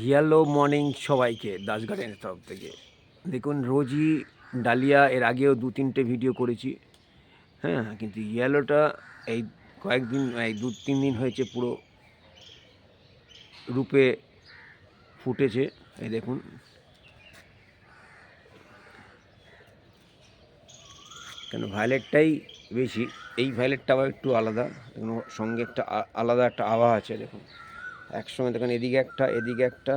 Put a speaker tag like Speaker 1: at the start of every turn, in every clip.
Speaker 1: Yellow morning সবাইকে দাস গার্ডেনের তরফ থেকে। দেখুন রোজই ডালিয়া এর আগেও 2-3টে ভিডিও করেছি, হ্যাঁ, কিন্তু ইয়েলোটা এই কয়েকদিন, এই 2-3 দিন হয়েছে পুরো রূপে ফুটেছে। এই দেখুন, কেন ভায়োলেটটাই বেশি, এই ভায়োলেটটা আবার একটু আলাদা, সঙ্গে একটা আলাদা একটা আভা আছে। দেখুন একসঙ্গে, দেখুন এদিকে একটা, এদিকে একটা,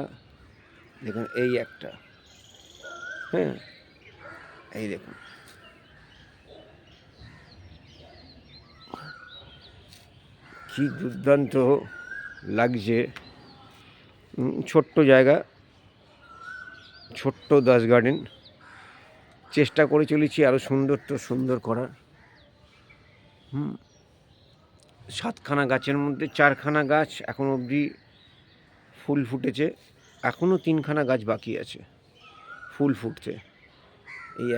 Speaker 1: দেখুন এই একটা, হ্যাঁ এই দেখুন কি দুর্দান্ত লাগছে। ছোট্ট জায়গা, ছোট্ট দাস গার্ডেন, চেষ্টা করে চলেছি আরও সুন্দর করার। 7খানা গাছের মধ্যে 4খানা গাছ এখন অবধি ফুল ফুটেছে, এখনও 3খানা গাছ বাকি আছে ফুল ফুটতে। এই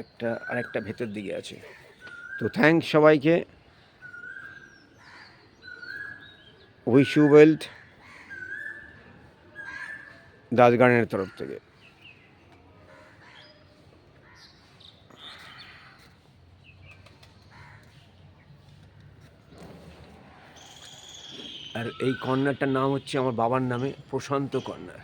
Speaker 1: একটা আর একটা ভেতর দিকে আছে। তো থ্যাঙ্কস সবাইকে, উইশ ইউ ওয়েলথ দাস গার্ডেনের তরফ থেকে। আর এই কর্নারটার নাম হচ্ছে আমার বাবার নামে, প্রশান্ত কর্নার।